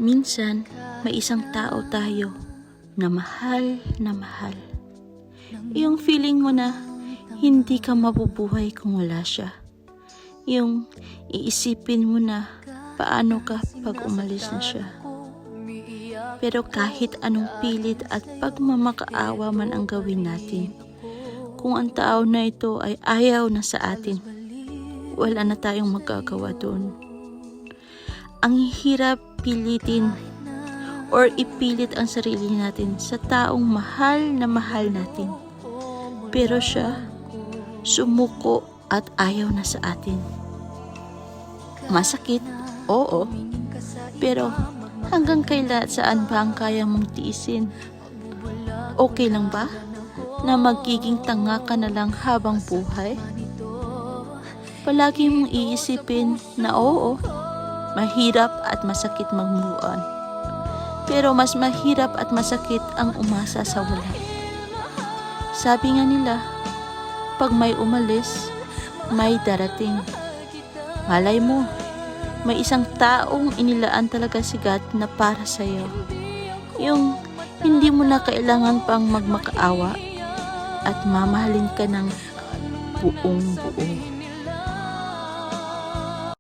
Minsan, may isang tao tayo na mahal na mahal. Yung feeling mo na hindi ka mabubuhay kung wala siya. Yung iisipin mo na paano ka pag umalis na siya. Pero kahit anong pilit at pagmamakaawa man ang gawin natin, kung ang tao na ito ay ayaw na sa atin, wala na tayong magagawa doon. Ang hirap pilitin or ipilit ang sarili natin sa taong mahal natin. Pero siya, sumuko at ayaw na sa atin. Masakit, oo. Pero hanggang kailan saan ba ang kaya mong tiisin? Okay lang ba na magiging tanga ka na lang habang buhay? Palagi mong iisipin na oo, mahirap at masakit mag-move on. Pero mas mahirap at masakit ang umasa sa wala. Sabi nga nila, pag may umalis, may darating. Malay mo, may isang taong inilaan talaga si God na para sa'yo. Yung hindi mo na kailangan pang magmakaawa at mamahalin ka ng buong buo.